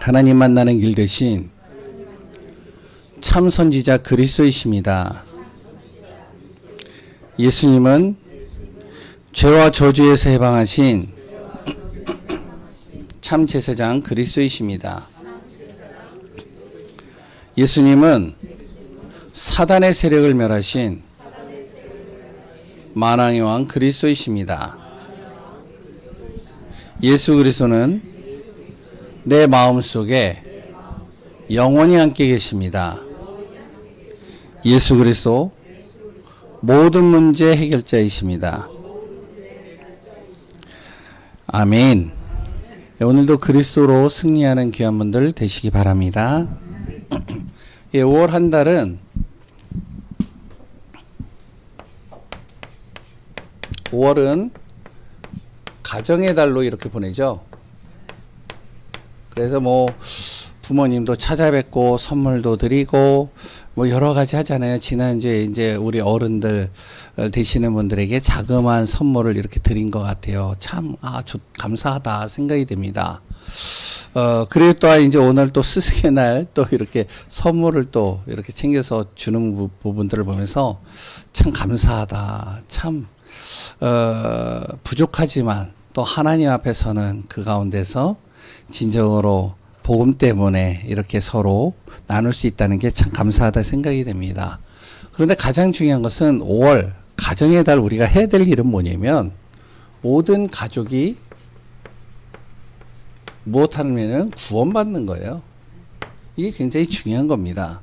하나님 만나는 길 되신 참 선지자 그리스도이십니다. 예수님은 죄와 저주에서 해방하신 참 제사장 그리스도이십니다. 예수님은 사단의 세력을 멸하신 만왕의 왕 그리스도이십니다. 예수 그리스도는 내 마음속에 영원히 함께 계십니다. 예수 그리스도 모든 문제 해결자이십니다. 아멘. 오늘도 그리스도로 승리하는 귀한 분들 되시기 바랍니다. 5월 한 달은 5월은 가정의 달로 이렇게 보내죠. 그래서 뭐 부모님도 찾아뵙고 선물도 드리고 뭐 여러 가지 하잖아요. 지난주에 이제 우리 어른들 되시는 분들에게 자그마한 선물을 이렇게 드린 것 같아요. 참 감사하다 생각이 됩니다. 그리고 또 이제 오늘 또 스승의 날 또 이렇게 선물을 또 이렇게 챙겨서 주는 부분들을 보면서 참 감사하다. 참 부족하지만 또 하나님 앞에서는 그 가운데서 진정으로 복음 때문에 이렇게 서로 나눌 수 있다는 게 참 감사하다 생각이 됩니다. 그런데 가장 중요한 것은 5월 가정의 달 우리가 해야 될 일은 뭐냐면 모든 가족이 무엇 하면은 구원받는 거예요. 이게 굉장히 중요한 겁니다.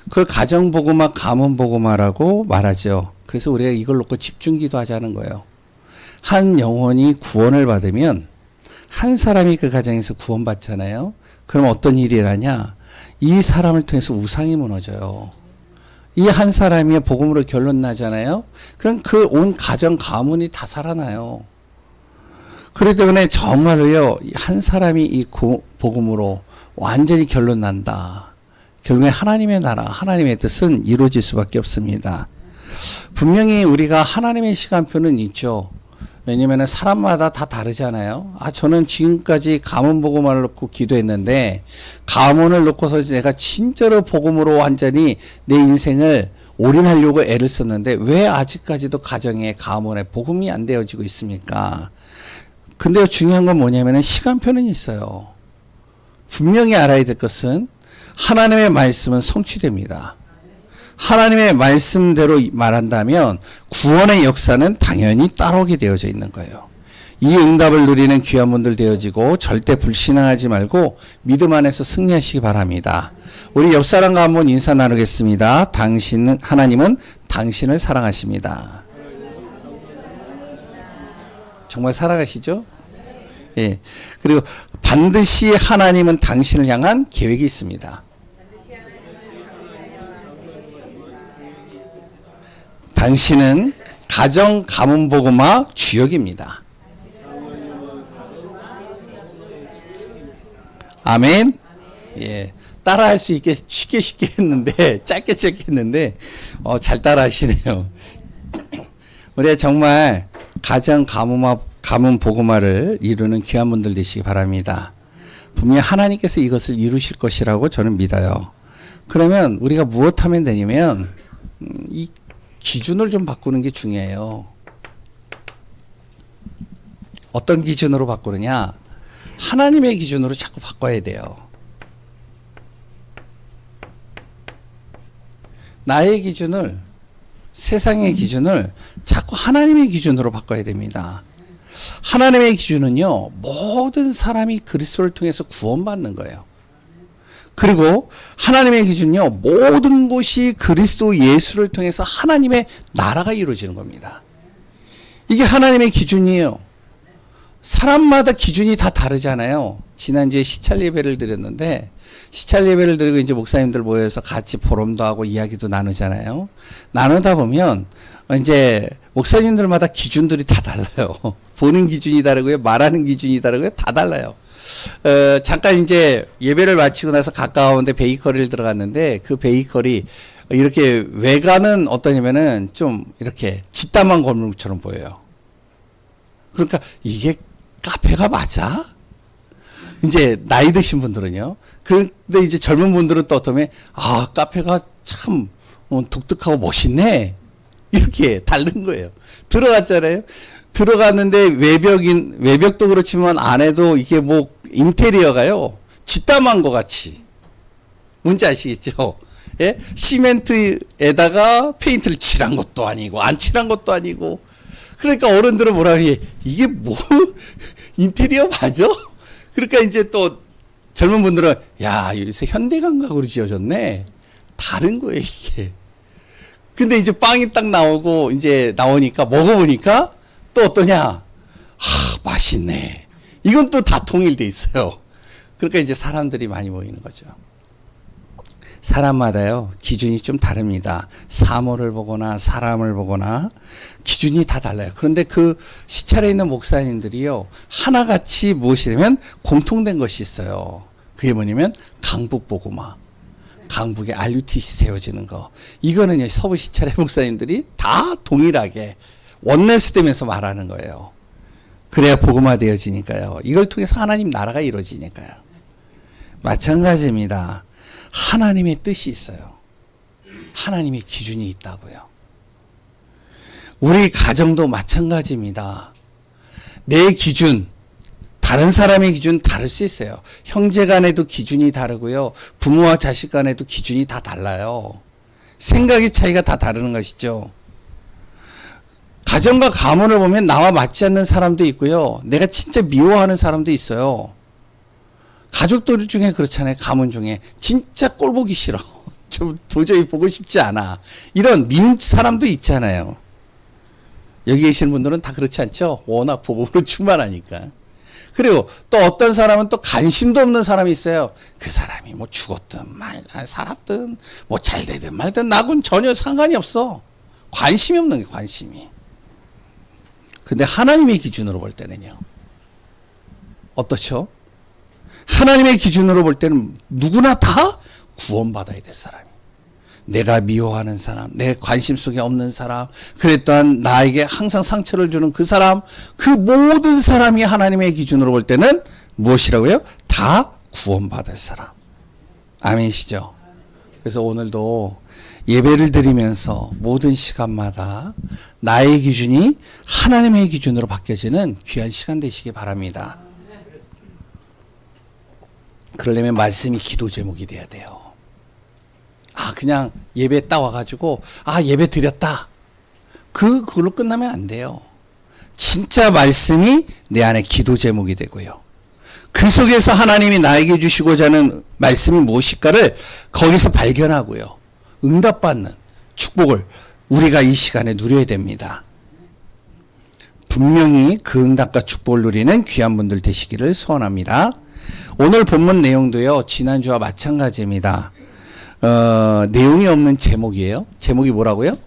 그걸 가정복음화, 가문복음화라고 말하죠. 그래서 우리가 이걸 놓고 집중기도 하자는 거예요. 한 영혼이 구원을 받으면 한 사람이 그 가정에서 구원받잖아요. 그럼 어떤 일이 일어나냐? 이 사람을 통해서 우상이 무너져요. 이 한 사람이 복음으로 결론 나잖아요. 그럼 그 온 가정 가문이 다 살아나요. 그렇기 때문에 정말로요, 한 사람이 이 복음으로 완전히 결론 난다. 결국에 하나님의 나라, 하나님의 뜻은 이루어질 수밖에 없습니다. 분명히 우리가 하나님의 시간표는 있죠. 왜냐면은 사람마다 다 다르잖아요. 저는 지금까지 가문 복음을 놓고 기도했는데 가문을 놓고서 내가 진짜로 복음으로 완전히 내 인생을 올인하려고 애를 썼는데 왜 아직까지도 가정에 가문에 복음이 안 되어지고 있습니까? 근데 중요한 건 뭐냐면은 시간표는 있어요. 분명히 알아야 될 것은 하나님의 말씀은 성취됩니다. 하나님의 말씀대로 말한다면 구원의 역사는 당연히 따라오게 되어져 있는 거예요. 이 응답을 누리는 귀한 분들 되어지고 절대 불신앙하지 말고 믿음 안에서 승리하시기 바랍니다. 우리 옆 사람과 한번 인사 나누겠습니다. 하나님은 당신을 사랑하십니다. 정말 사랑하시죠? 예. 그리고 반드시 하나님은 당신을 향한 계획이 있습니다. 당신은 가정 가문 복음화 주역입니다. 아멘. 예. 따라할 수 있게 쉽게 했는데 짧게 했는데 잘 따라하시네요. 우리가 정말 가정 가문 복음화를 이루는 귀한 분들 되시기 바랍니다. 분명히 하나님께서 이것을 이루실 것이라고 저는 믿어요. 그러면 우리가 무엇 하면 되냐면 이 기준을 좀 바꾸는 게 중요해요. 어떤 기준으로 바꾸느냐? 하나님의 기준으로 자꾸 바꿔야 돼요. 나의 기준을, 세상의 기준을 자꾸 하나님의 기준으로 바꿔야 됩니다. 하나님의 기준은요, 모든 사람이 그리스도를 통해서 구원받는 거예요. 그리고 하나님의 기준은요, 모든 것이 그리스도 예수를 통해서 하나님의 나라가 이루어지는 겁니다. 이게 하나님의 기준이에요. 사람마다 기준이 다 다르잖아요. 지난주에 시찰 예배를 드렸는데, 시찰 예배를 드리고 이제 목사님들 모여서 같이 포럼도 하고 이야기도 나누잖아요. 나누다 보면 이제 목사님들마다 기준들이 다 달라요. 보는 기준이 다르고요, 말하는 기준이 다르고요, 다 달라요. 잠깐 이제 예배를 마치고 나서 가까운데 베이커리를 들어갔는데 그 베이커리 이렇게 외관은 어떠냐면은 좀 이렇게 짓담한 건물처럼 보여요. 그러니까 이게 카페가 맞아? 이제 나이 드신 분들은요. 그런데 이제 젊은 분들은 또 어떠면 카페가 참 독특하고 멋있네. 이렇게 다른 거예요. 들어갔잖아요. 들어갔는데 외벽도 그렇지만 안에도 이게 뭐 인테리어가요. 짓담한 것 같이. 뭔지 아시겠죠? 예? 시멘트에다가 페인트를 칠한 것도 아니고 안 칠한 것도 아니고. 그러니까 어른들은 뭐라 하니 이게 뭐 인테리어 맞아? 그러니까 이제 또 젊은 분들은 야 요새 현대감각으로 지어졌네. 다른 거예요 이게. 근데 이제 빵이 딱 나오고 이제 나오니까 먹어보니까 또 어떠냐? 맛있네. 이건 또 다 통일돼 있어요. 그러니까 이제 사람들이 많이 모이는 거죠. 사람마다요 기준이 좀 다릅니다. 사물을 보거나 사람을 보거나 기준이 다 달라요. 그런데 그 시찰에 있는 목사님들이요 하나같이 무엇이냐면 공통된 것이 있어요. 그게 뭐냐면 강북 복음화, 강북에 RUTC 세워지는 거. 이거는요 서부 시찰의 목사님들이 다 동일하게 원네스 되면서 말하는 거예요. 그래야 복음화 되어지니까요. 이걸 통해서 하나님 나라가 이루어지니까요. 마찬가지입니다. 하나님의 뜻이 있어요. 하나님의 기준이 있다고요. 우리 가정도 마찬가지입니다. 내 기준, 다른 사람의 기준 다를 수 있어요. 형제 간에도 기준이 다르고요. 부모와 자식 간에도 기준이 다 달라요. 생각의 차이가 다 다르는 것이죠. 가정과 가문을 보면 나와 맞지 않는 사람도 있고요. 내가 진짜 미워하는 사람도 있어요. 가족들 중에 그렇잖아요. 가문 중에 진짜 꼴 보기 싫어. 좀 도저히 보고 싶지 않아. 이런 미운 사람도 있잖아요. 여기 계시는 분들은 다 그렇지 않죠? 워낙 복음으로 충만하니까. 그리고 또 어떤 사람은 또 관심도 없는 사람이 있어요. 그 사람이 뭐 죽었든 살았든 뭐 잘 되든 말든 나하고는 전혀 상관이 없어. 관심이 없는 게 관심이. 근데 하나님의 기준으로 볼 때는요. 어떻죠? 하나님의 기준으로 볼 때는 누구나 다 구원받아야 될 사람이. 내가 미워하는 사람, 내 관심 속에 없는 사람, 그래 또한 나에게 항상 상처를 주는 그 사람, 그 모든 사람이 하나님의 기준으로 볼 때는 무엇이라고요? 다 구원받을 사람. 아멘이시죠? 그래서 오늘도 예배를 드리면서 모든 시간마다 나의 기준이 하나님의 기준으로 바뀌어지는 귀한 시간 되시기 바랍니다. 그러려면 말씀이 기도 제목이 돼야 돼요. 그냥 예배 딱 와가지고, 예배 드렸다. 그걸로 끝나면 안 돼요. 진짜 말씀이 내 안에 기도 제목이 되고요. 그 속에서 하나님이 나에게 주시고자 하는 말씀이 무엇일까를 거기서 발견하고요. 응답받는 축복을 우리가 이 시간에 누려야 됩니다. 분명히 그 응답과 축복을 누리는 귀한 분들 되시기를 소원합니다. 오늘 본문 내용도요, 지난주와 마찬가지입니다. 내용이 없는 제목이에요. 제목이 뭐라고요?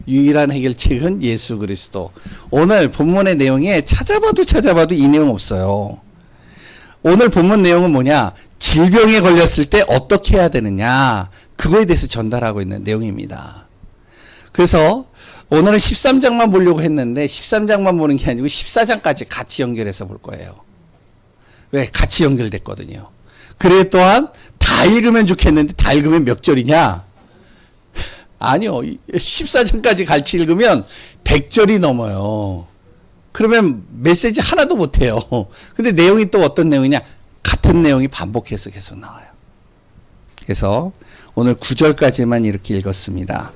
유일한 해결책은 예수 그리스도. 오늘 본문의 내용에 찾아봐도 이 내용 없어요. 오늘 본문 내용은 뭐냐? 질병에 걸렸을 때 어떻게 해야 되느냐? 그거에 대해서 전달하고 있는 내용입니다. 그래서 오늘은 13장만 보려고 했는데 13장만 보는 게 아니고 14장까지 같이 연결해서 볼 거예요. 왜? 같이 연결됐거든요. 그래 또한 다 읽으면 좋겠는데 다 읽으면 몇 절이냐? 아니요. 14장까지 같이 읽으면 100절이 넘어요. 그러면 메시지 하나도 못해요. 근데 내용이 또 어떤 내용이냐? 같은 내용이 반복해서 계속 나와요. 그래서 오늘 9절까지만 이렇게 읽었습니다.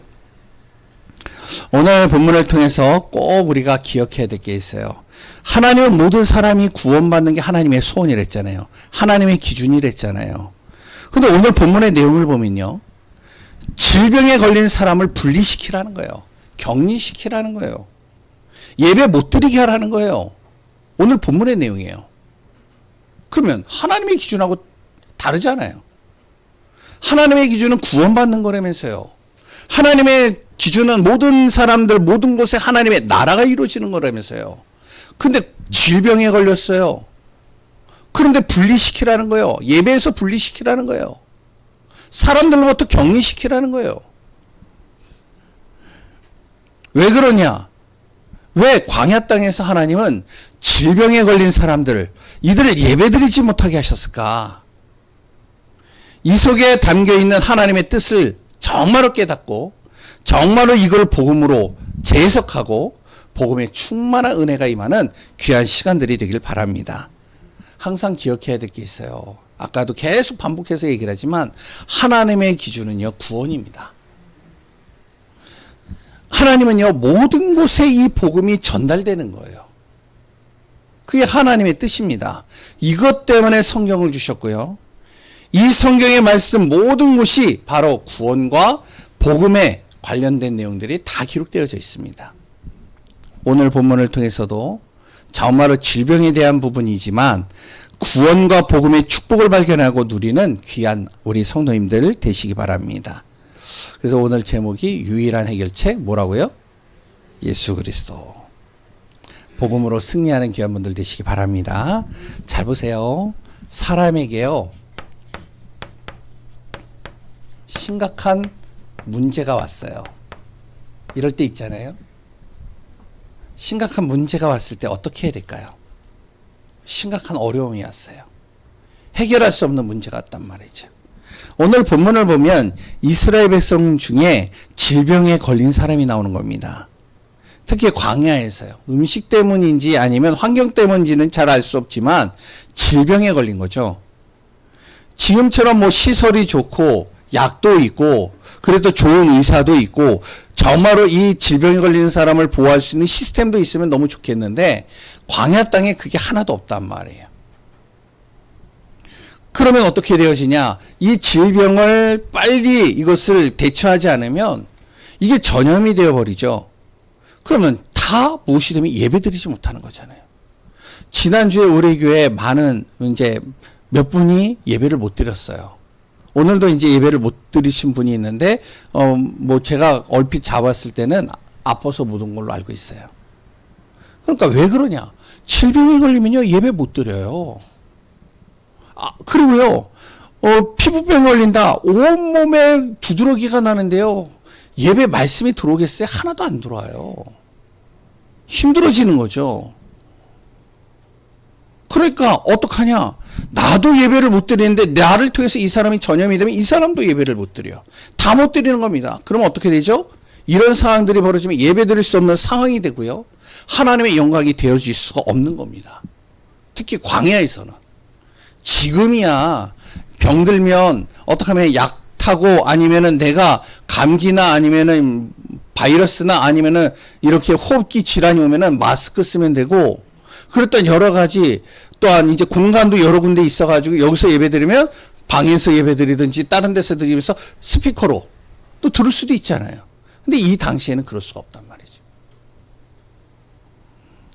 오늘 본문을 통해서 꼭 우리가 기억해야 될 게 있어요. 하나님은 모든 사람이 구원받는 게 하나님의 소원이랬잖아요. 하나님의 기준이랬잖아요. 근데 오늘 본문의 내용을 보면요. 질병에 걸린 사람을 분리시키라는 거예요. 격리시키라는 거예요. 예배 못 드리게 하라는 거예요. 오늘 본문의 내용이에요. 그러면 하나님의 기준하고 다르잖아요. 하나님의 기준은 구원받는 거라면서요. 하나님의 기준은 모든 사람들, 모든 곳에 하나님의 나라가 이루어지는 거라면서요. 근데 질병에 걸렸어요. 그런데 분리시키라는 거예요. 예배에서 분리시키라는 거예요. 사람들로부터 격리시키라는 거예요. 왜 그러냐? 왜 광야 땅에서 하나님은 질병에 걸린 사람들을 이들을 예배드리지 못하게 하셨을까? 이 속에 담겨있는 하나님의 뜻을 정말로 깨닫고 정말로 이걸 복음으로 재해석하고 복음에 충만한 은혜가 임하는 귀한 시간들이 되길 바랍니다. 항상 기억해야 될 게 있어요. 아까도 계속 반복해서 얘기를 하지만 하나님의 기준은요, 구원입니다. 하나님은요, 모든 곳에 이 복음이 전달되는 거예요. 그게 하나님의 뜻입니다. 이것 때문에 성경을 주셨고요. 이 성경의 말씀 모든 곳이 바로 구원과 복음에 관련된 내용들이 다 기록되어져 있습니다. 오늘 본문을 통해서도 정말로 질병에 대한 부분이지만 구원과 복음의 축복을 발견하고 누리는 귀한 우리 성도님들 되시기 바랍니다. 그래서 오늘 제목이 유일한 해결책 뭐라고요? 예수 그리스도. 복음으로 승리하는 귀한 분들 되시기 바랍니다. 잘 보세요. 사람에게요, 심각한 문제가 왔어요. 이럴 때 있잖아요. 심각한 문제가 왔을 때 어떻게 해야 될까요? 심각한 어려움이 왔어요. 해결할 수 없는 문제가 왔단 말이죠. 오늘 본문을 보면 이스라엘 백성 중에 질병에 걸린 사람이 나오는 겁니다. 특히 광야에서요. 음식 때문인지 아니면 환경 때문인지는 잘 알 수 없지만 질병에 걸린 거죠. 지금처럼 뭐 시설이 좋고 약도 있고 그래도 좋은 의사도 있고 정말로 이 질병에 걸리는 사람을 보호할 수 있는 시스템도 있으면 너무 좋겠는데 광야 땅에 그게 하나도 없단 말이에요. 그러면 어떻게 되어지냐? 이 질병을 빨리 이것을 대처하지 않으면 이게 전염이 되어버리죠. 그러면 다 무엇이 되면 예배드리지 못하는 거잖아요. 지난주에 우리 교회에 많은 이제 몇 분이 예배를 못 드렸어요. 오늘도 이제 예배를 못 드리신 분이 있는데, 뭐 제가 얼핏 잡았을 때는 아파서 못 온 걸로 알고 있어요. 그러니까 왜 그러냐? 질병에 걸리면요, 예배 못 드려요. 그리고요, 피부병 걸린다. 온몸에 두드러기가 나는데요. 예배 말씀이 들어오겠어요? 하나도 안 들어와요. 힘들어지는 거죠. 그러니까 어떡하냐? 나도 예배를 못 드리는데 나를 통해서 이 사람이 전염이 되면 이 사람도 예배를 못 드려. 다 못 드리는 겁니다. 그럼 어떻게 되죠? 이런 상황들이 벌어지면 예배 드릴 수 없는 상황이 되고요. 하나님의 영광이 되어질 수가 없는 겁니다. 특히 광야에서는. 지금이야 병들면 어떻게 하면 약 타고 아니면은 내가 감기나 아니면은 바이러스나 아니면은 이렇게 호흡기 질환이 오면은 마스크 쓰면 되고, 그랬던 여러 가지 또한 이제 공간도 여러 군데 있어가지고 여기서 예배 드리면 방에서 예배 드리든지 다른 데서 드리면서 스피커로 또 들을 수도 있잖아요. 근데 이 당시에는 그럴 수가 없단 말이죠.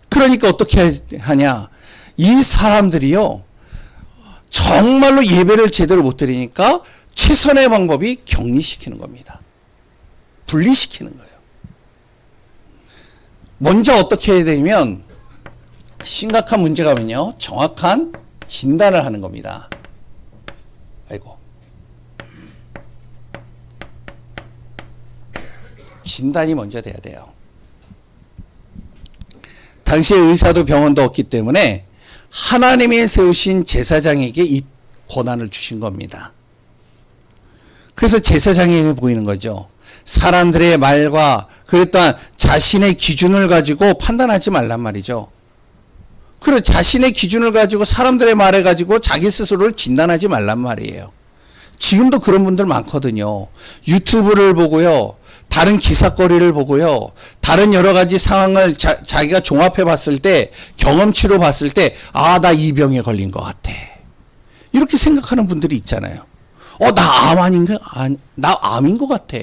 그러니까 어떻게 하냐? 이 사람들이요, 정말로 예배를 제대로 못 드리니까 최선의 방법이 격리시키는 겁니다. 분리시키는 거예요. 먼저 어떻게 해야 되냐면 심각한 문제가 오면요, 정확한 진단을 하는 겁니다. 아이고. 진단이 먼저 돼야 돼요. 당시에 의사도 병원도 없기 때문에 하나님이 세우신 제사장에게 이 권한을 주신 겁니다. 그래서 제사장에게 보이는 거죠. 사람들의 말과 그 또한 자신의 기준을 가지고 판단하지 말란 말이죠. 그리고 자신의 기준을 가지고 사람들의 말을 가지고 자기 스스로를 진단하지 말란 말이에요. 지금도 그런 분들 많거든요. 유튜브를 보고요, 다른 기사거리를 보고요, 다른 여러 가지 상황을 자기가 종합해 봤을 때, 경험치로 봤을 때, 아, 나 이 병에 걸린 것 같아. 이렇게 생각하는 분들이 있잖아요. 나 암 아닌가? 나 암인 것 같아.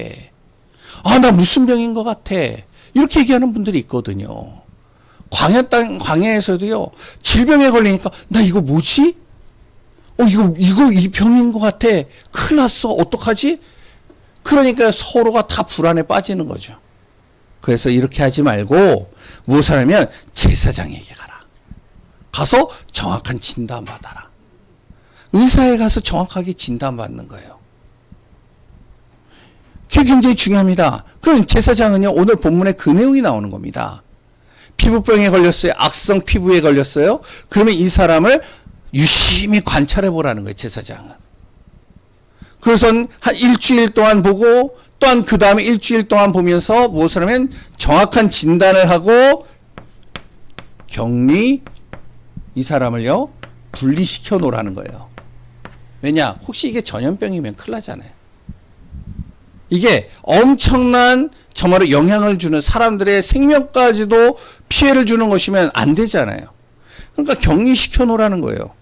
나 무슨 병인 것 같아. 이렇게 얘기하는 분들이 있거든요. 광야에서도요, 질병에 걸리니까, 나 이거 뭐지? 이 병인 것 같아. 큰일 났어. 어떡하지? 그러니까 서로가 다 불안에 빠지는 거죠. 그래서 이렇게 하지 말고, 무엇을 하면 제사장에게 가라. 가서 정확한 진단 받아라. 의사에 가서 정확하게 진단받는 거예요. 그게 굉장히 중요합니다. 그럼 제사장은요, 오늘 본문에 그 내용이 나오는 겁니다. 피부병에 걸렸어요. 악성 피부에 걸렸어요. 그러면 이 사람을 유심히 관찰해 보라는 거예요, 제사장은. 그것은 한 일주일 동안 보고 또한 그 다음에 일주일 동안 보면서 무엇을 하면 정확한 진단을 하고 격리 이 사람을요 분리시켜 놓으라는 거예요. 왜냐? 혹시 이게 전염병이면 큰일 나잖아요. 이게 엄청난 정말로 영향을 주는 사람들의 생명까지도 피해를 주는 것이면 안 되잖아요. 그러니까 격리시켜 놓으라는 거예요.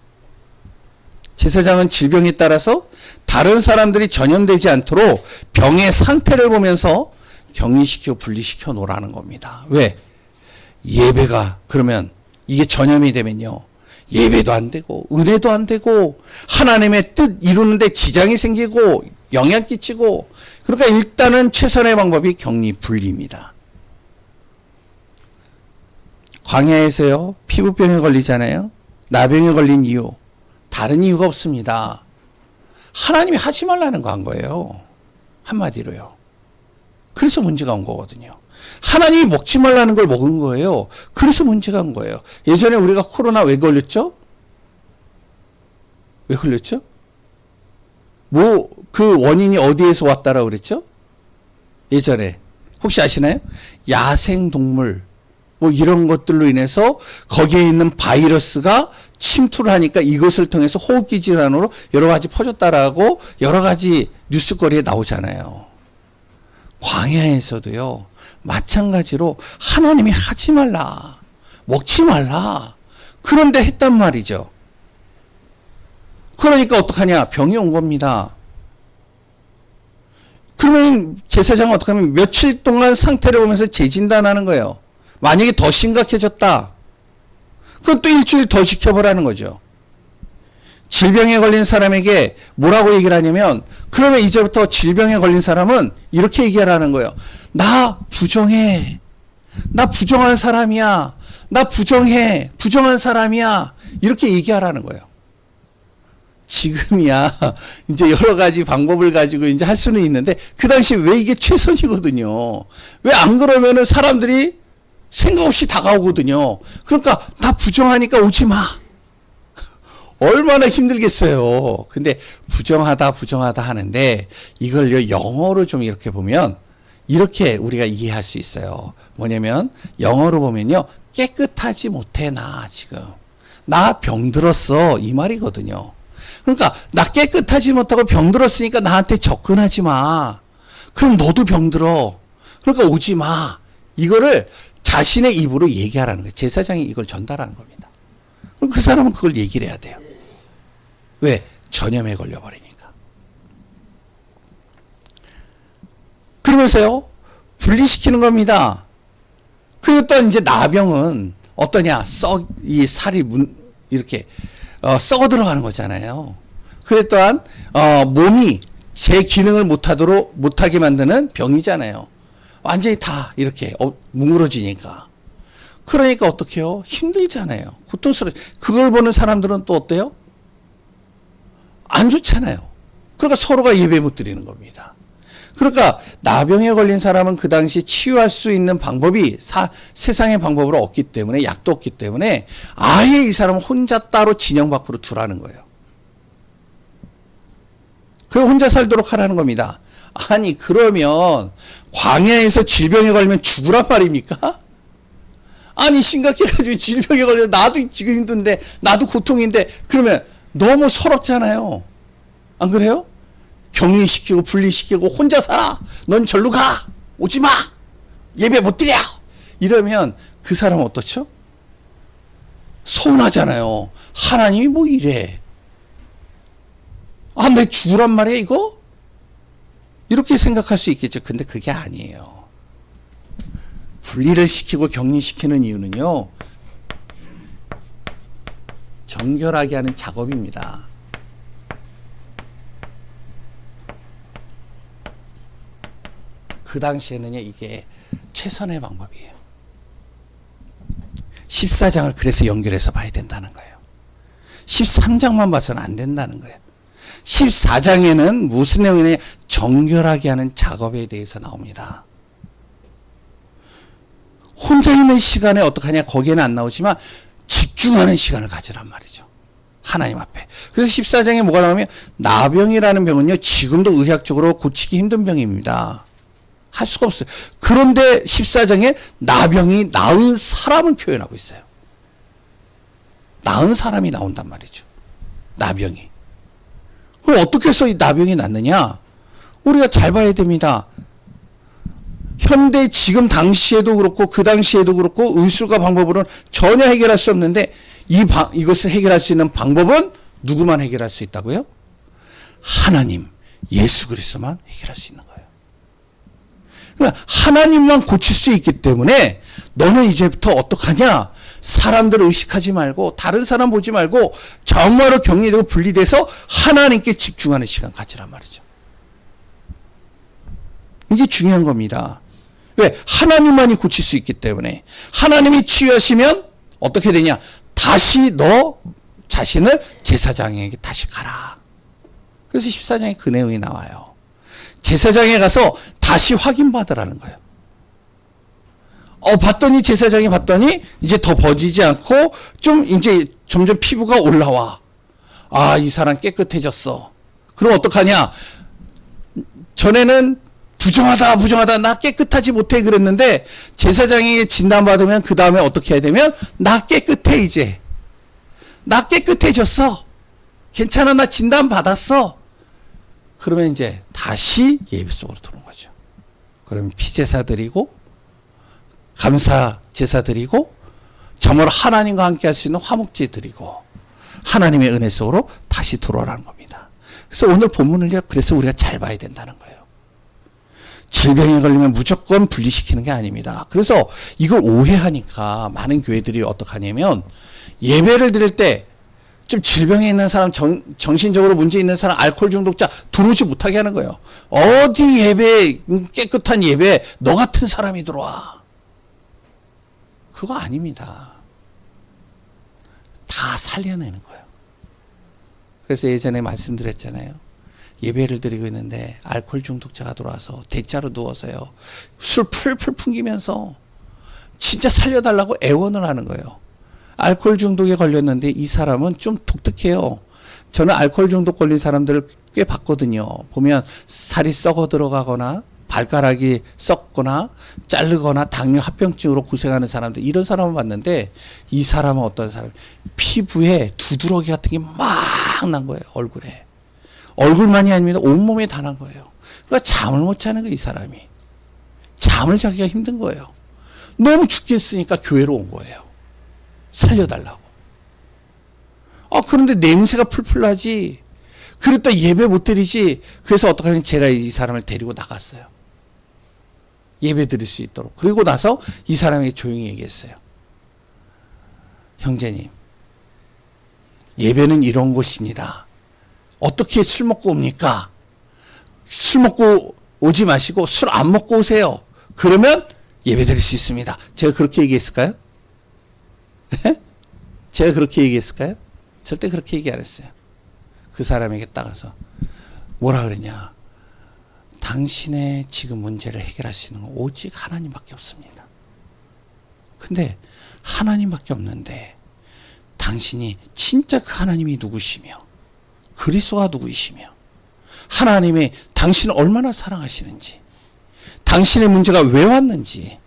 제사장은 질병에 따라서 다른 사람들이 전염되지 않도록 병의 상태를 보면서 격리시키고 분리시켜 놓으라는 겁니다. 왜? 예배가 그러면 이게 전염이 되면요. 예배도 안 되고 은혜도 안 되고 하나님의 뜻 이루는데 지장이 생기고 영향 끼치고 그러니까 일단은 최선의 방법이 격리 분리입니다. 광야에서요. 피부병에 걸리잖아요. 나병에 걸린 이유. 다른 이유가 없습니다. 하나님이 하지 말라는 거 한 거예요. 한마디로요. 그래서 문제가 온 거거든요. 하나님이 먹지 말라는 걸 먹은 거예요. 그래서 문제가 온 거예요. 예전에 우리가 코로나 왜 걸렸죠? 왜 걸렸죠? 그 원인이 어디에서 왔다라고 그랬죠? 예전에. 혹시 아시나요? 야생동물, 이런 것들로 인해서 거기에 있는 바이러스가 침투를 하니까 이것을 통해서 호흡기 질환으로 여러 가지 퍼졌다라고 여러 가지 뉴스거리에 나오잖아요. 광야에서도요, 마찬가지로 하나님이 하지 말라, 먹지 말라. 그런데 했단 말이죠. 그러니까 어떡하냐? 병이 온 겁니다. 그러면 제사장은 어떻게 하면 며칠 동안 상태를 보면서 재진단하는 거예요. 만약에 더 심각해졌다. 그건 또 일주일 더 지켜보라는 거죠. 질병에 걸린 사람에게 뭐라고 얘기를 하냐면 그러면 이제부터 질병에 걸린 사람은 이렇게 얘기하라는 거예요. 나 부정해. 나 부정한 사람이야. 나 부정해. 부정한 사람이야. 이렇게 얘기하라는 거예요. 지금이야 이제 여러 가지 방법을 가지고 이제 할 수는 있는데 그 당시 왜 이게 최선이거든요. 왜 안 그러면은 사람들이 생각 없이 다가오거든요. 그러니까 나 부정하니까 오지 마. 얼마나 힘들겠어요. 근데 부정하다 하는데 이걸요 영어로 좀 이렇게 보면 이렇게 우리가 이해할 수 있어요. 뭐냐면 영어로 보면요 깨끗하지 못해 나 지금 나 병들었어 이 말이거든요. 그러니까 나 깨끗하지 못하고 병들었으니까 나한테 접근하지 마. 그럼 너도 병들어. 그러니까 오지 마. 이거를 자신의 입으로 얘기하라는 거예요. 제사장이 이걸 전달하는 겁니다. 그럼 그 사람은 그걸 얘기를 해야 돼요. 왜? 전염에 걸려버리니까. 그러면서요, 분리시키는 겁니다. 그리고 또 이제 나병은 어떠냐? 이 살이 이렇게, 썩어 들어가는 거잖아요. 그래 또한, 몸이 제 기능을 못하게 만드는 병이잖아요. 완전히 다 이렇게 뭉그러지니까. 그러니까 어떡해요? 힘들잖아요. 고통스러워. 그걸 보는 사람들은 또 어때요? 안 좋잖아요. 그러니까 서로가 예배 못 드리는 겁니다. 그러니까 나병에 걸린 사람은 그 당시 치유할 수 있는 방법이 세상의 방법으로 없기 때문에 약도 없기 때문에 아예 이 사람은 혼자 따로 진영 밖으로 두라는 거예요. 그 혼자 살도록 하라는 겁니다. 아니 그러면 광야에서 질병에 걸리면 죽으란 말입니까? 아니 심각해가지고 질병에 걸려 나도 지금 힘든데 나도 고통인데 그러면 너무 서럽잖아요. 안 그래요? 격리시키고 분리시키고 혼자 살아. 넌 절로 가. 오지 마. 예배 못 드려. 이러면 그 사람은 어떻죠? 서운하잖아요. 하나님이 뭐 이래. 아, 내 죽으란 말이야 이거? 이렇게 생각할 수 있겠죠. 근데 그게 아니에요. 분리를 시키고 격리시키는 이유는요. 정결하게 하는 작업입니다. 그 당시에는요, 이게 최선의 방법이에요. 14장을 그래서 연결해서 봐야 된다는 거예요. 13장만 봐서는 안 된다는 거예요. 14장에는 무슨 내용이냐? 정결하게 하는 작업에 대해서 나옵니다. 혼자 있는 시간에 어떡하냐, 거기에는 안 나오지만 집중하는 시간을 가지란 말이죠. 하나님 앞에. 그래서 14장에 뭐가 나오면 나병이라는 병은요, 지금도 의학적으로 고치기 힘든 병입니다. 할 수가 없어요. 그런데 14장에 나병이 나은 사람을 표현하고 있어요. 나은 사람이 나온단 말이죠. 나병이. 그럼 어떻게 해서 이 나병이 낫느냐? 우리가 잘 봐야 됩니다. 현대 지금 당시에도 그렇고 그 당시에도 그렇고 의술과 방법으로는 전혀 해결할 수 없는데 이것을 해결할 수 있는 방법은 누구만 해결할 수 있다고요? 하나님, 예수 그리스도만 해결할 수 있는 거예요. 그러니까 하나님만 고칠 수 있기 때문에 너는 이제부터 어떡하냐? 사람들을 의식하지 말고 다른 사람 보지 말고 정말로 격리되고 분리돼서 하나님께 집중하는 시간 가지란 말이죠. 이게 중요한 겁니다. 왜? 하나님만이 고칠 수 있기 때문에. 하나님이 치유하시면 어떻게 되냐? 다시 너 자신을 제사장에게 다시 가라. 그래서 14장에 그 내용이 나와요. 제사장에 가서 다시 확인받으라는 거예요. 봤더니 제사장이 봤더니 이제 더 버지지 않고 좀 이제 점점 피부가 올라와. 아, 이 사람 깨끗해졌어. 그럼 어떡하냐? 전에는 부정하다, 나 깨끗하지 못해 그랬는데 제사장에게 진단받으면 그 다음에 어떻게 해야 되면 나 깨끗해 이제. 나 깨끗해졌어. 괜찮아, 나 진단받았어. 그러면 이제 다시 예배 속으로 들어온 거죠. 그러면 피제사 드리고 감사 제사 드리고 정말 하나님과 함께 할 수 있는 화목제 드리고 하나님의 은혜 속으로 다시 들어오라는 겁니다. 그래서 오늘 본문을요, 그래서 우리가 잘 봐야 된다는 거예요. 질병에 걸리면 무조건 분리시키는 게 아닙니다. 그래서 이걸 오해하니까 많은 교회들이 어떡하냐면 예배를 드릴 때 좀 질병에 있는 사람, 정신적으로 문제 있는 사람, 알코올 중독자 들어오지 못하게 하는 거예요. 어디 예배, 깨끗한 예배에 너 같은 사람이 들어와. 그거 아닙니다. 다 살려내는 거예요. 그래서 예전에 말씀드렸잖아요. 예배를 드리고 있는데 알코올 중독자가 들어와서 대자로 누워서요, 술 풀풀 풍기면서 진짜 살려달라고 애원을 하는 거예요. 알코올 중독에 걸렸는데 이 사람은 좀 독특해요. 저는 알코올 중독 걸린 사람들을 꽤 봤거든요. 보면 살이 썩어 들어가거나 발가락이 썩거나 자르거나 당뇨 합병증으로 고생하는 사람들, 이런 사람을 봤는데 이 사람은 어떤 사람? 피부에 두드러기 같은 게 막 난 거예요. 얼굴에. 얼굴만이 아닙니다. 온몸에 다 난 거예요. 그러니까 잠을 못 자는 거예요. 이 사람이. 잠을 자기가 힘든 거예요. 너무 죽겠으니까 교회로 온 거예요. 살려달라고. 그런데 냄새가 풀풀 나지. 그랬다 예배 못 드리지. 그래서 어떡하면 제가 이 사람을 데리고 나갔어요. 예배 드릴 수 있도록. 그리고 나서 이 사람에게 조용히 얘기했어요. 형제님, 예배는 이런 곳입니다. 어떻게 술 먹고 옵니까? 술 먹고 오지 마시고 술 안 먹고 오세요. 그러면 예배 드릴 수 있습니다. 제가 그렇게 얘기했을까요? 제가 그렇게 얘기했을까요? 절대 그렇게 얘기 안 했어요. 그 사람에게 따가서 뭐라 그랬냐? 당신의 지금 문제를 해결할 수 있는 건 오직 하나님밖에 없습니다. 근데 하나님밖에 없는데 당신이 진짜 그 하나님이 누구시며 그리스도가 누구이시며 하나님이 당신을 얼마나 사랑하시는지, 당신의 문제가 왜 왔는지,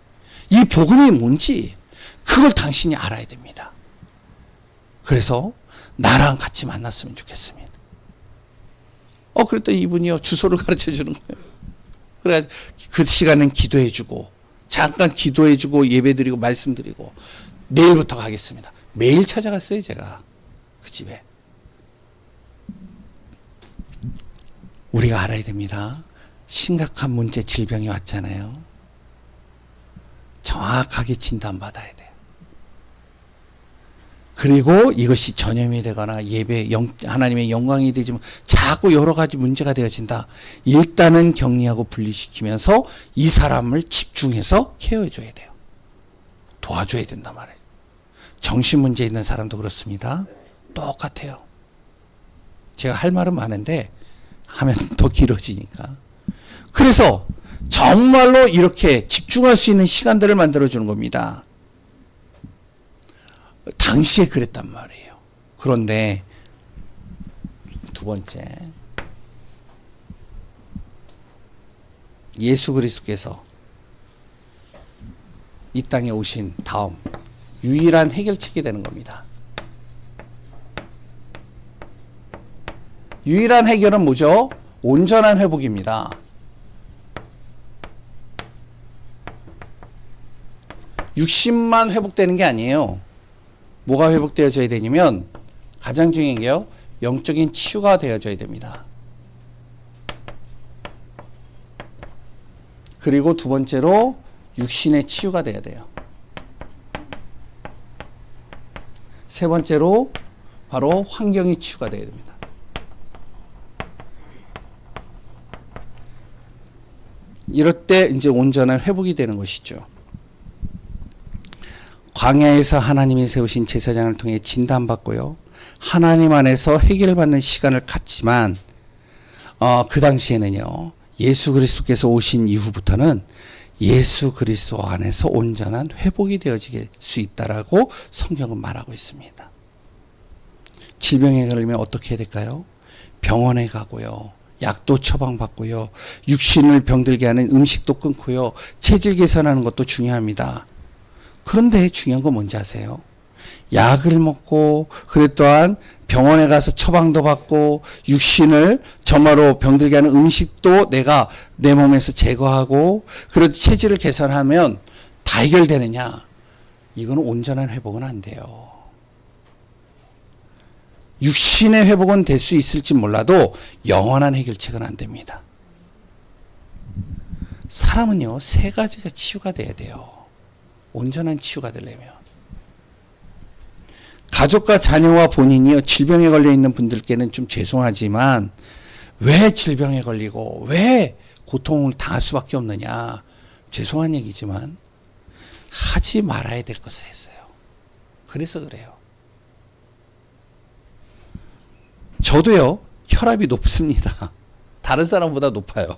이 복음이 뭔지 그걸 당신이 알아야 됩니다. 그래서 나랑 같이 만났으면 좋겠습니다. 그랬더니 이분이요, 주소를 가르쳐 주는 거예요. 그래서 그 시간은 기도해 주고, 잠깐 기도해 주고, 예배 드리고, 말씀 드리고, 내일부터 가겠습니다. 매일 찾아갔어요, 제가. 그 집에. 우리가 알아야 됩니다. 심각한 문제, 질병이 왔잖아요. 정확하게 진단받아야 돼요. 그리고 이것이 전염이 되거나 예배, 하나님의 영광이 되지만 자꾸 여러 가지 문제가 되어진다. 일단은 격리하고 분리시키면서 이 사람을 집중해서 케어해줘야 돼요. 도와줘야 된단 말이에요. 정신 문제 있는 사람도 그렇습니다. 똑같아요. 제가 할 말은 많은데 하면 더 길어지니까. 그래서 정말로 이렇게 집중 집중할 수 있는 시간들을 만들어주는 겁니다. 당시에 그랬단 말이에요. 그런데 두 번째, 예수 그리스도께서 이 땅에 오신 다음 유일한 해결책이 되는 겁니다. 유일한 해결은 뭐죠? 온전한 회복입니다. 육신만 회복되는 게 아니에요. 뭐가 회복되어져야 되냐면 가장 중요한 게요, 영적인 치유가 되어져야 됩니다. 그리고 두 번째로 육신의 치유가 돼야 돼요. 세 번째로 바로 환경이 치유가 돼야 됩니다. 이럴 때 이제 온전한 회복이 되는 것이죠. 광야에서 하나님이 세우신 제사장을 통해 진단받고요, 하나님 안에서 해결받는 시간을 갖지만 그 당시에는요, 예수 그리스도께서 오신 이후부터는 예수 그리스도 안에서 온전한 회복이 되어질 수 있다라고 성경은 말하고 있습니다. 질병에 걸리면 어떻게 해야 될까요? 병원에 가고요, 약도 처방받고요, 육신을 병들게 하는 음식도 끊고요, 체질 개선하는 것도 중요합니다. 그런데 중요한 건 뭔지 아세요? 약을 먹고, 그래 또한 병원에 가서 처방도 받고, 육신을 정말로 병들게 하는 음식도 내가 내 몸에서 제거하고, 그래도 체질을 개선하면 다 해결되느냐? 이거는 온전한 회복은 안 돼요. 육신의 회복은 될 수 있을지 몰라도 영원한 해결책은 안 됩니다. 사람은요, 세 가지가 치유가 돼야 돼요. 온전한 치유가 되려면. 가족과 자녀와 본인이요, 질병에 걸려 있는 분들께는 좀 죄송하지만 왜 질병에 걸리고 왜 고통을 당할 수밖에 없느냐, 죄송한 얘기지만 하지 말아야 될 것을 했어요. 그래서 그래요. 저도요, 혈압이 높습니다. 다른 사람보다 높아요.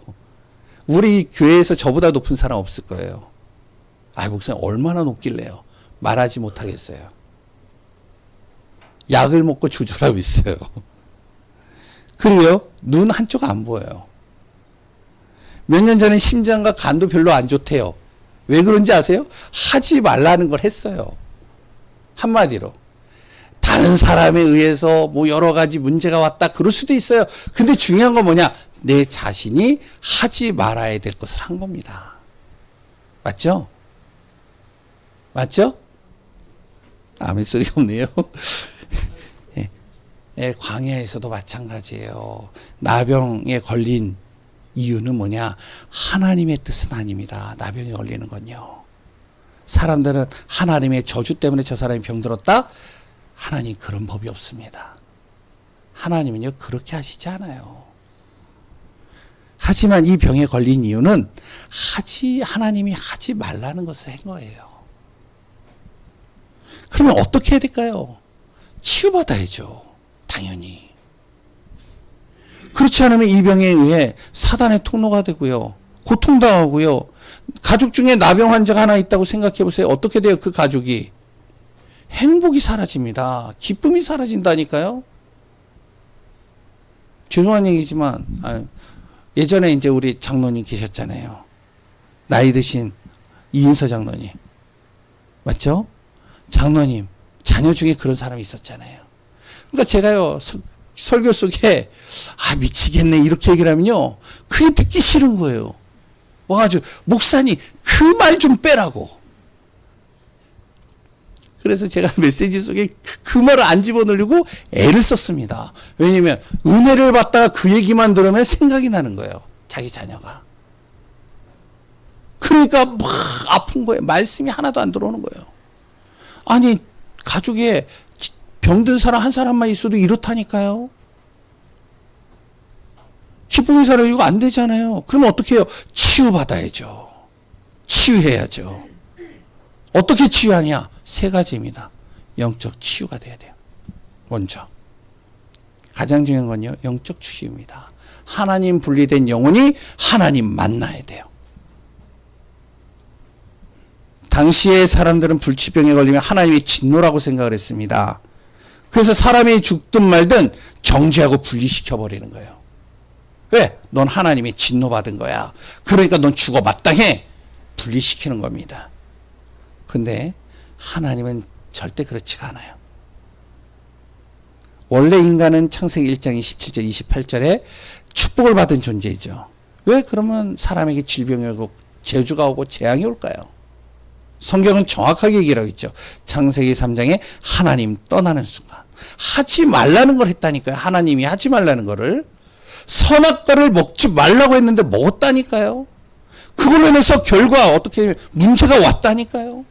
우리 교회에서 저보다 높은 사람 없을 거예요. 아, 목사님 얼마나 높길래요? 말하지 못하겠어요. 약을 먹고 조절하고 있어요. 그리고요, 눈 한쪽 안 보여요. 몇 년 전에 심장과 간도 별로 안 좋대요. 왜 그런지 아세요? 하지 말라는 걸 했어요. 한마디로. 다른 사람에 의해서 뭐 여러 가지 문제가 왔다 그럴 수도 있어요. 근데 중요한 건 뭐냐? 내 자신이 하지 말아야 될 것을 한 겁니다. 맞죠? 맞죠? 아멘 소리가 없네요. 예, 광야에서도 마찬가지예요. 나병에 걸린 이유는 뭐냐? 하나님의 뜻은 아닙니다. 나병에 걸리는 건요. 사람들은 하나님의 저주 때문에 저 사람이 병들었다? 하나님 그런 법이 없습니다. 하나님은요, 그렇게 하시지 않아요. 하지만 이 병에 걸린 이유는 하나님이 하지 말라는 것을 한 거예요. 그러면 어떻게 해야 될까요? 치유받아야죠. 당연히. 그렇지 않으면 이 병에 의해 사단의 통로가 되고요, 고통당하고요. 가족 중에 나병 환자가 하나 있다고 생각해 보세요. 어떻게 돼요? 그 가족이 행복이 사라집니다. 기쁨이 사라진다니까요. 죄송한 얘기지만 예전에 이제 우리 장로님 계셨잖아요. 나이 드신 이인서 장로님. 맞죠? 장로님 자녀 중에 그런 사람이 있었잖아요. 그러니까 제가요, 설교 속에 미치겠네 이렇게 얘기를 하면요, 그게 듣기 싫은 거예요. 와가지고 목사님 그 말 좀 빼라고. 그래서 제가 메시지 속에 그 말을 안 집어넣으려고 애를 썼습니다. 왜냐면 은혜를 받다가 그 얘기만 들으면 생각이 나는 거예요. 자기 자녀가. 그러니까 막 아픈 거예요. 말씀이 하나도 안 들어오는 거예요. 아니, 가족에 병든 사람 한 사람만 있어도 이렇다니까요. 기쁨의 사람 이거 안 되잖아요. 그러면 어떻게 해요? 치유받아야죠. 치유해야죠. 어떻게 치유하냐? 세 가지입니다. 영적 치유가 돼야 돼요. 먼저. 가장 중요한 건요, 영적 치유입니다. 하나님 분리된 영혼이 하나님 만나야 돼요. 당시에 사람들은 불치병에 걸리면 하나님의 진노라고 생각을 했습니다. 그래서 사람이 죽든 말든 정죄하고 분리시켜 버리는 거예요. 왜? 넌 하나님의 진노받은 거야. 그러니까 넌 죽어 마땅해. 분리시키는 겁니다. 근데 하나님은 절대 그렇지가 않아요. 원래 인간은 창세기 1장 27절 28절에 축복을 받은 존재이죠. 왜 그러면 사람에게 질병이 오고 저주가 오고 재앙이 올까요? 성경은 정확하게 얘기하고 있죠. 창세기 3장에 하나님 떠나는 순간 하지 말라는 걸 했다니까요. 하나님이 하지 말라는 거를. 선악과를 먹지 말라고 했는데 먹었다니까요. 그걸로 인해서 결과 어떻게 문제가 왔다니까요.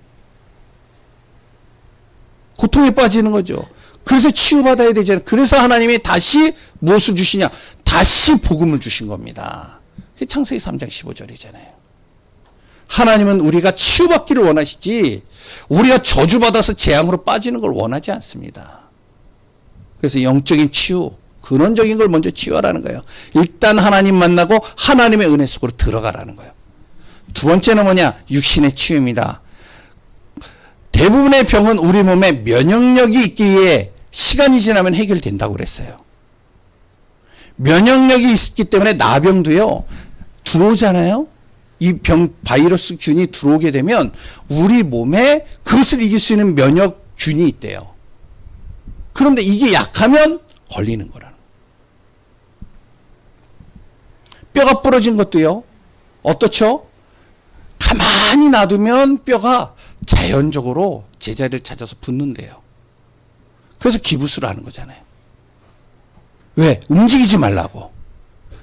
고통에 빠지는 거죠. 그래서 치유받아야 되잖아요. 그래서 하나님이 다시 무엇을 주시냐? 다시 복음을 주신 겁니다. 그게 창세기 3장 15절이잖아요. 하나님은 우리가 치유받기를 원하시지 우리가 저주받아서 재앙으로 빠지는 걸 원하지 않습니다. 그래서 영적인 치유, 근원적인 걸 먼저 치유하라는 거예요. 일단 하나님 만나고 하나님의 은혜 속으로 들어가라는 거예요. 두 번째는 뭐냐? 육신의 치유입니다. 대부분의 병은 우리 몸에 면역력이 있기에 시간이 지나면 해결된다고 그랬어요. 면역력이 있기 때문에 나병도요 들어오잖아요. 이 병 바이러스 균이 들어오게 되면 우리 몸에 그것을 이길 수 있는 면역균이 있대요. 그런데 이게 약하면 걸리는 거라는. 뼈가 부러진 것도요. 어떻죠? 가만히 놔두면 뼈가 자연적으로 제자리를 찾아서 붙는데요. 그래서 기부스를 하는 거잖아요. 왜? 움직이지 말라고.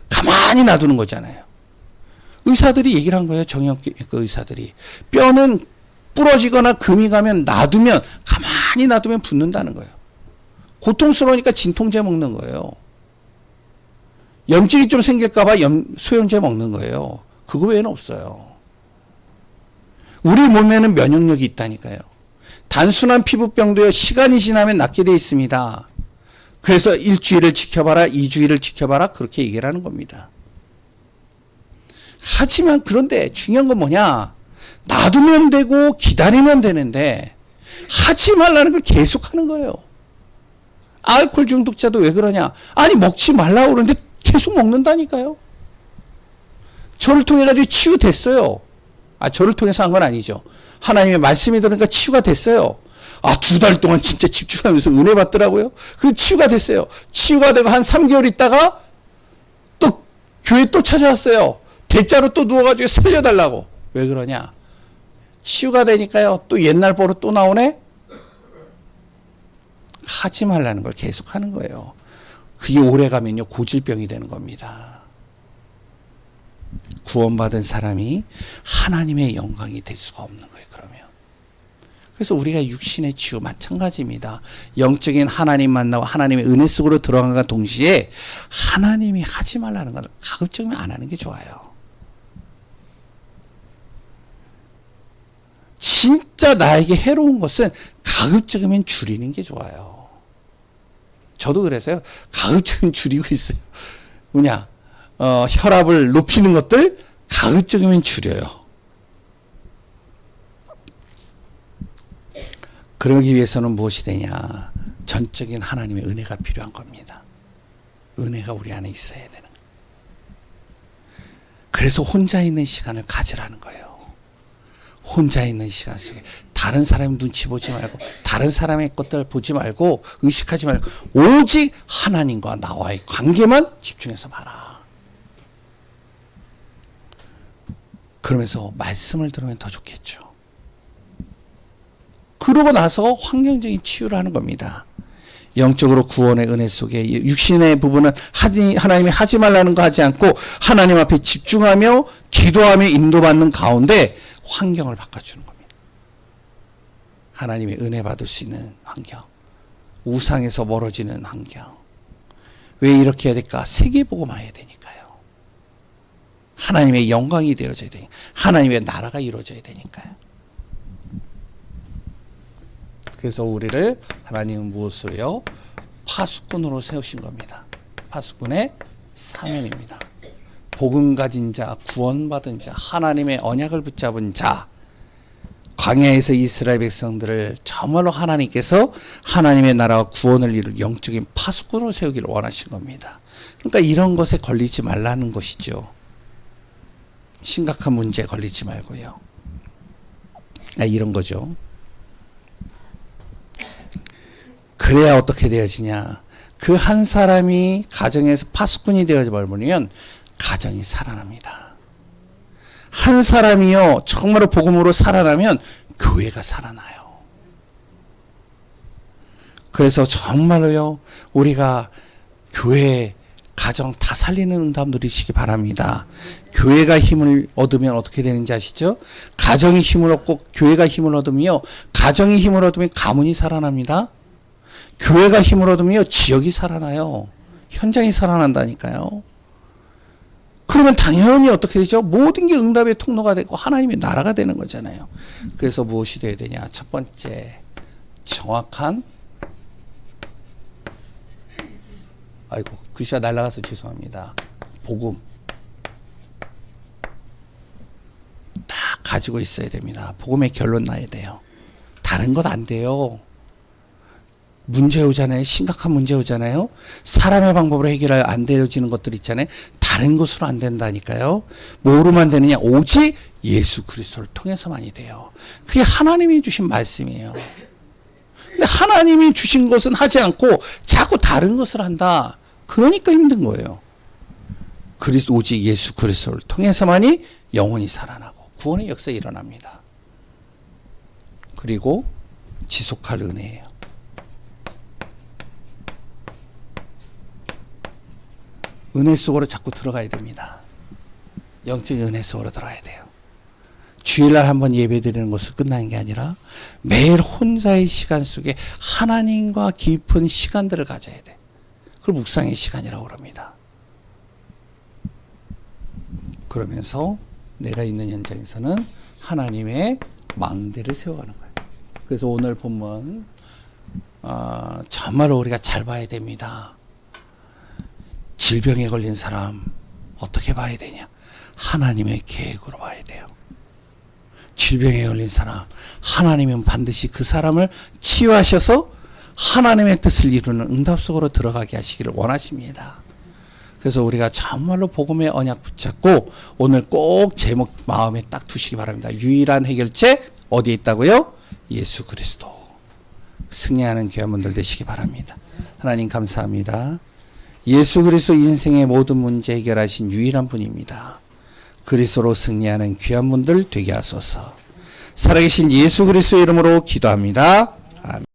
가만히 놔두는 거잖아요. 의사들이 얘기를 한 거예요. 정형외과 의사들이. 뼈는 부러지거나 금이 가면 놔두면 가만히 놔두면 붙는다는 거예요. 고통스러우니까 진통제 먹는 거예요. 염증이 좀 생길까 봐 소염제 먹는 거예요. 그거 외에는 없어요. 우리 몸에는 면역력이 있다니까요. 단순한 피부병도요. 시간이 지나면 낫게 되어 있습니다. 그래서 일주일을 지켜봐라, 2주일을 지켜봐라 그렇게 얘기를 하는 겁니다. 하지만 그런데 중요한 건 뭐냐? 놔두면 되고 기다리면 되는데 하지 말라는 걸 계속 하는 거예요. 알코올 중독자도 왜 그러냐? 아니 먹지 말라고 그러는데 계속 먹는다니까요. 저를 통해 가지고 치유됐어요. 저를 통해서 한 건 아니죠. 하나님의 말씀이 들으니까 치유가 됐어요. 2달 동안 진짜 집중하면서 은혜 받더라고요. 그래서 치유가 됐어요. 치유가 되고 한 3개월 있다가 또 교회 또 찾아왔어요. 대자로 또 누워가지고 살려달라고. 왜 그러냐? 치유가 되니까요. 또 옛날 버릇 또 나오네? 하지 말라는 걸 계속 하는 거예요. 그게 오래 가면요. 고질병이 되는 겁니다. 구원받은 사람이 하나님의 영광이 될 수가 없는 거예요. 그러면. 그래서 우리가 육신의 치유 마찬가지입니다. 영적인 하나님 만나고 하나님의 은혜 속으로 들어간과 동시에 하나님이 하지 말라는 걸 가급적이면 안 하는 게 좋아요. 진짜 나에게 해로운 것은 가급적이면 줄이는 게 좋아요. 저도 그래서요. 가급적이면 줄이고 있어요. 뭐냐? 혈압을 높이는 것들 가급적이면 줄여요. 그러기 위해서는 무엇이 되냐? 전적인 하나님의 은혜가 필요한 겁니다. 은혜가 우리 안에 있어야 되는 거예요. 그래서 혼자 있는 시간을 가지라는 거예요. 혼자 있는 시간 속에 다른 사람의 눈치 보지 말고 다른 사람의 것들 보지 말고 의식하지 말고 오직 하나님과 나와의 관계만 집중해서 봐라. 그러면서 말씀을 들으면 더 좋겠죠. 그러고 나서 환경적인 치유를 하는 겁니다. 영적으로 구원의 은혜 속에 육신의 부분은 하나님이 하지 말라는 거 하지 않고 하나님 앞에 집중하며 기도하며 인도받는 가운데 환경을 바꿔주는 겁니다. 하나님의 은혜 받을 수 있는 환경. 우상에서 멀어지는 환경. 왜 이렇게 해야 될까? 세계복음화 해야 되니까요. 하나님의 영광이 되어져야 되니까. 하나님의 나라가 이루어져야 되니까요. 그래서 우리를 하나님은 무엇으로요? 파수꾼으로 세우신 겁니다. 파수꾼의 사명입니다. 복음 가진 자, 구원받은 자, 하나님의 언약을 붙잡은 자, 광야에서 이스라엘 백성들을 정말로 하나님께서 하나님의 나라와 구원을 이룰 영적인 파수꾼으로 세우기를 원하신 겁니다. 그러니까 이런 것에 걸리지 말라는 것이죠. 심각한 문제에 걸리지 말고요. 이런 거죠. 그래야 어떻게 되어지냐. 그 한 사람이 가정에서 파수꾼이 되어져 버리면 가정이 살아납니다. 한 사람이요 정말로 복음으로 살아나면 교회가 살아나요. 그래서 정말로요 우리가 교회 가정 다 살리는 응답 누리시기 바랍니다. 교회가 힘을 얻으면 어떻게 되는지 아시죠? 가정이 힘을 얻고 교회가 힘을 얻으면요 가정이 힘을 얻으면 가문이 살아납니다. 교회가 힘을 얻으면요 지역이 살아나요. 현장이 살아난다니까요. 그러면 당연히 어떻게 되죠? 모든 게 응답의 통로가 되고 하나님의 나라가 되는 거잖아요. 그래서 무엇이 되어야 되냐? 첫 번째, 정확한, 아이고 글씨가 날아가서 죄송합니다. 복음 딱 가지고 있어야 됩니다. 복음의 결론 나야 돼요. 다른 것 안 돼요. 문제 오잖아요. 심각한 문제 오잖아요. 사람의 방법으로 해결 안 되어지는 것들 있잖아요. 다른 것으로 안 된다니까요. 뭐로만 되느냐? 오직 예수 그리스도를 통해서만이 돼요. 그게 하나님이 주신 말씀이에요. 근데 하나님이 주신 것은 하지 않고 자꾸 다른 것을 한다. 그러니까 힘든 거예요. 그리스도 오직 예수 그리스도를 통해서만이 영혼이 살아나고 구원의 역사가 일어납니다. 그리고 지속할 은혜예요. 은혜 속으로 자꾸 들어가야 됩니다. 영적인 은혜 속으로 들어가야 돼요. 주일날 한번 예배 드리는 것으로 끝나는 게 아니라 매일 혼자의 시간 속에 하나님과 깊은 시간들을 가져야 돼. 그걸 묵상의 시간이라고 합니다. 그러면서 내가 있는 현장에서는 하나님의 망대를 세워가는 거예요. 그래서 오늘 본문 정말로 우리가 잘 봐야 됩니다. 질병에 걸린 사람 어떻게 봐야 되냐? 하나님의 계획으로 봐야 돼요. 질병에 걸린 사람 하나님은 반드시 그 사람을 치유하셔서 하나님의 뜻을 이루는 응답 속으로 들어가게 하시기를 원하십니다. 그래서 우리가 정말로 복음의 언약 붙잡고 오늘 꼭 제목 마음에 딱 두시기 바랍니다. 유일한 해결책 어디에 있다고요? 예수 그리스도. 승리하는 귀한 분들 되시기 바랍니다. 하나님 감사합니다. 예수 그리스도 인생의 모든 문제 해결하신 유일한 분입니다. 그리스도로 승리하는 귀한 분들 되게 하소서. 살아계신 예수 그리스도 이름으로 기도합니다. 아멘.